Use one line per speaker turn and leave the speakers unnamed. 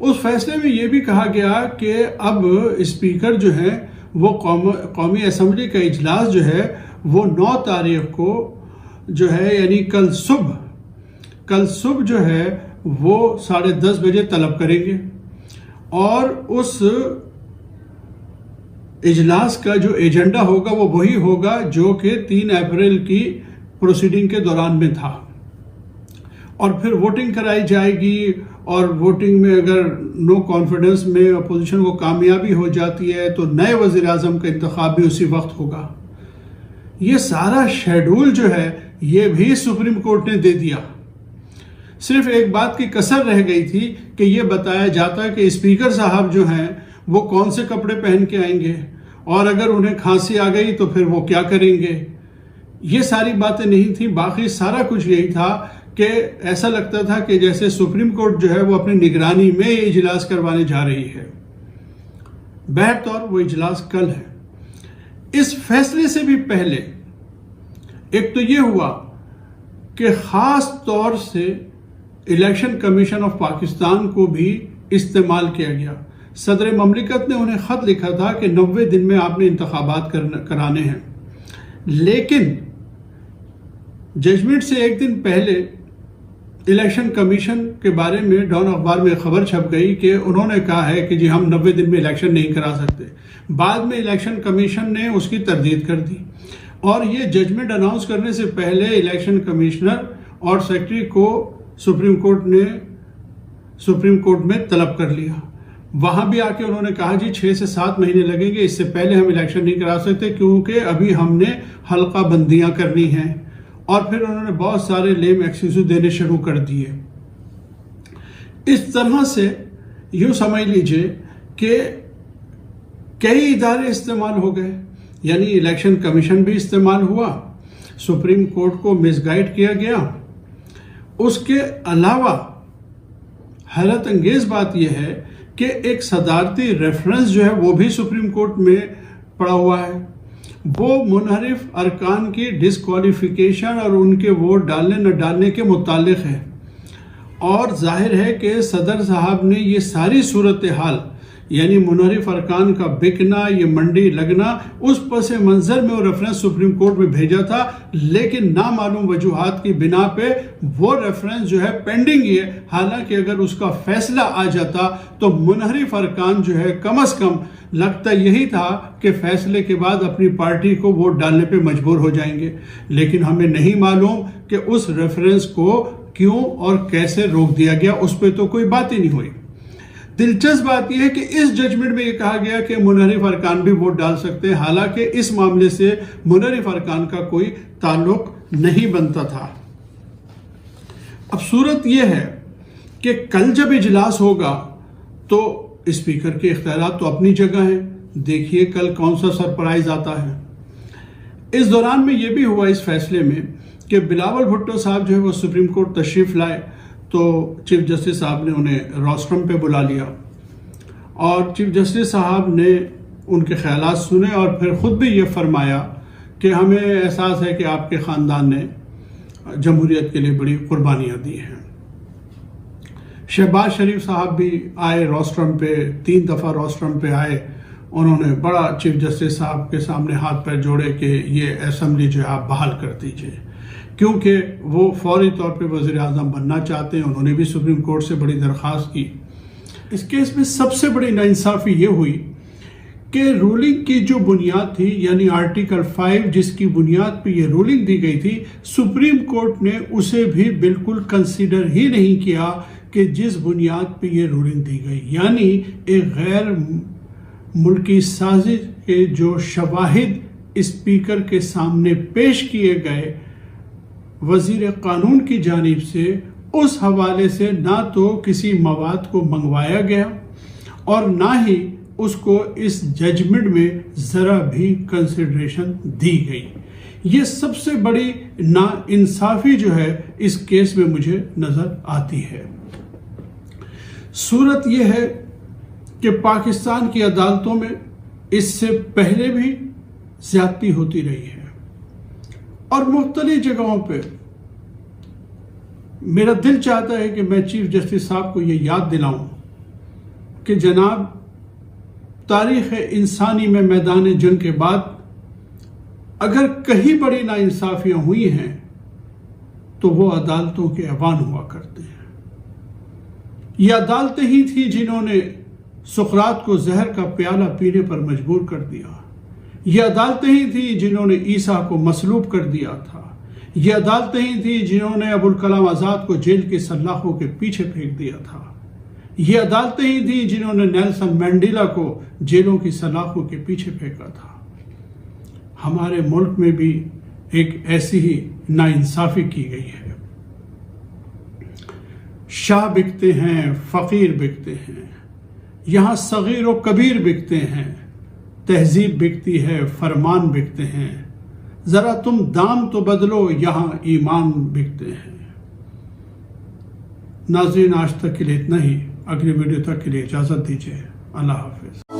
اس فیصلے میں یہ بھی کہا گیا کہ اب اسپیکر جو ہے وہ قومی اسمبلی کا اجلاس جو ہے وہ 9 تاریخ کو جو ہے یعنی کل صبح جو ہے وہ 10:30 بجے طلب کریں گے، اور اس اجلاس کا جو ایجنڈا ہوگا وہ وہی ہوگا جو کہ 3 اپریل کی پروسیڈنگ کے دوران میں تھا، اور پھر ووٹنگ کرائی جائے گی، اور ووٹنگ میں اگر نو کانفیڈنس میں اپوزیشن کو کامیابی ہو جاتی ہے تو نئے وزیر اعظم کا انتخاب بھی اسی وقت ہوگا۔ یہ سارا شیڈول جو ہے یہ بھی سپریم کورٹ نے دے دیا۔ صرف ایک بات کی کسر رہ گئی تھی کہ یہ بتایا جاتا کہ اسپیکر صاحب جو ہیں وہ کون سے کپڑے پہن کے آئیں گے، اور اگر انہیں کھانسی آ گئی تو پھر وہ کیا کریں گے۔ یہ ساری باتیں نہیں تھیں، باقی سارا کچھ یہی تھا کہ ایسا لگتا تھا کہ جیسے سپریم کورٹ جو ہے وہ اپنی نگرانی میں یہ اجلاس کروانے جا رہی ہے۔ بہرطور وہ اجلاس کل ہے۔ اس فیصلے سے بھی پہلے ایک تو یہ ہوا کہ خاص طور سے الیکشن کمیشن آف پاکستان کو بھی استعمال کیا گیا۔ صدر مملکت نے انہیں خط لکھا تھا کہ 90 دن میں آپ نے انتخابات کرانے ہیں، لیکن ججمنٹ سے ایک دن پہلے الیکشن کمیشن کے بارے میں ڈان اخبار میں خبر چھپ گئی کہ انہوں نے کہا ہے کہ جی ہم 90 دن میں الیکشن نہیں کرا سکتے۔ بعد میں الیکشن کمیشن نے اس کی تردید کر دی، اور یہ ججمنٹ اناؤنس کرنے سے پہلے الیکشن کمشنر اور سیکرٹری کو سپریم کورٹ میں طلب کر لیا۔ وہاں بھی آ کے انہوں نے کہا جی 6 سے 7 مہینے لگیں گے، اس سے پہلے ہم الیکشن نہیں کرا سکتے کیونکہ ابھی ہم نے حلقہ بندیاں کرنی ہیں، اور پھر انہوں نے بہت سارے لیم ایکسکیوز دینے شروع کر دیے۔ اس طرح سے یوں سمجھ لیجئے کہ کئی ادارے استعمال ہو گئے، یعنی الیکشن کمیشن بھی استعمال ہوا، سپریم کورٹ کو مس گائیڈ کیا گیا۔ اس کے علاوہ حیرت انگیز بات یہ ہے کہ ایک صدارتی ریفرنس جو ہے وہ بھی سپریم کورٹ میں پڑا ہوا ہے، وہ منحرف ارکان کی ڈسکوالیفیکیشن اور ان کے ووٹ ڈالنے نہ ڈالنے کے متعلق ہے، اور ظاہر ہے کہ صدر صاحب نے یہ ساری صورتحال یعنی منحرف ارکان کا بکنا، یہ منڈی لگنا، اس پس منظر میں وہ ریفرنس سپریم کورٹ میں بھیجا تھا، لیکن نامعلوم وجوہات کی بنا پہ وہ ریفرنس جو ہے پینڈنگ ہی ہے۔ حالانکہ اگر اس کا فیصلہ آ جاتا تو منحرف ارکان جو ہے کم از کم لگتا یہی تھا کہ فیصلے کے بعد اپنی پارٹی کو ووٹ ڈالنے پہ مجبور ہو جائیں گے، لیکن ہمیں نہیں معلوم کہ اس ریفرنس کو کیوں اور کیسے روک دیا گیا، اس پہ تو کوئی بات ہی نہیں ہوئی۔ دلچسپ بات یہ ہے کہ اس ججمنٹ میں یہ کہا گیا کہ منحرف ارکان بھی ووٹ ڈال سکتے ہیں، حالانکہ اس معاملے سے منحرف ارکان کا کوئی تعلق نہیں بنتا تھا۔ اب صورت یہ ہے کہ کل جب اجلاس ہوگا تو اسپیکر کے اختیارات تو اپنی جگہ ہیں، دیکھیے کل کون سا سرپرائز آتا ہے۔ اس دوران میں یہ بھی ہوا اس فیصلے میں کہ بلاول بھٹو صاحب جو ہے وہ سپریم کورٹ تشریف لائے، تو چیف جسٹس صاحب نے انہیں روسٹرم پہ بلا لیا، اور چیف جسٹس صاحب نے ان کے خیالات سنے اور پھر خود بھی یہ فرمایا کہ ہمیں احساس ہے کہ آپ کے خاندان نے جمہوریت کے لیے بڑی قربانیاں دی ہیں۔ شہباز شریف صاحب بھی آئے روسٹرم پہ، 3 دفعہ روسٹرم پہ آئے، انہوں نے بڑا چیف جسٹس صاحب کے سامنے ہاتھ پیر جوڑے کہ یہ اسمبلی جو ہے آپ بحال کر دیجئے، کیونکہ وہ فوری طور پہ وزیر اعظم بننا چاہتے ہیں۔ انہوں نے بھی سپریم کورٹ سے بڑی درخواست کی۔ اس کیس میں سب سے بڑی ناانصافی یہ ہوئی کہ رولنگ کی جو بنیاد تھی، یعنی آرٹیکل 5 جس کی بنیاد پہ یہ رولنگ دی گئی تھی، سپریم کورٹ نے اسے بھی بالکل کنسیڈر ہی نہیں کیا کہ جس بنیاد پہ یہ رولنگ دی گئی، یعنی ایک غیر ملکی سازش کے جو شواہد اسپیکر کے سامنے پیش کیے گئے وزیر قانون کی جانب سے، اس حوالے سے نہ تو کسی مواد کو منگوایا گیا اور نہ ہی اس کو اس ججمنٹ میں ذرا بھی کنسیڈریشن دی گئی۔ یہ سب سے بڑی ناانصافی جو ہے اس کیس میں مجھے نظر آتی ہے۔ صورت یہ ہے کہ پاکستان کی عدالتوں میں اس سے پہلے بھی زیادتی ہوتی رہی ہے، اور مختلف جگہوں پہ میرا دل چاہتا ہے کہ میں چیف جسٹس صاحب کو یہ یاد دلاؤں کہ جناب تاریخ انسانی میں میدان جنگ کے بعد اگر کہیں بڑی ناانصافیاں ہوئی ہیں تو وہ عدالتوں کے ایوان ہوا کرتے ہیں۔ یہ عدالتیں ہی تھیں جنہوں نے سقراط کو زہر کا پیالہ پینے پر مجبور کر دیا۔ یہ عدالتیں ہی تھیں جنہوں نے عیسیٰ کو مصلوب کر دیا تھا۔ یہ عدالتیں ہی تھیں جنہوں نے ابوالکلام آزاد کو جیل کے سلاخوں کے پیچھے پھینک دیا تھا۔ یہ عدالتیں ہی تھیں جنہوں نے نیلسن مینڈیلا کو جیلوں کی سلاخوں کے پیچھے پھینکا تھا۔ ہمارے ملک میں بھی ایک ایسی ہی ناانصافی کی گئی ہے۔ شاہ بکتے ہیں، فقیر بکتے ہیں، یہاں صغیر و کبیر بکتے ہیں، تہذیب بکتی ہے، فرمان بکتے ہیں، ذرا تم دام تو بدلو، یہاں ایمان بکتے ہیں۔ ناظرین، آج تک کے لیے اتنا ہی، اگلی ویڈیو تک کے لیے اجازت دیجیے۔ اللہ حافظ۔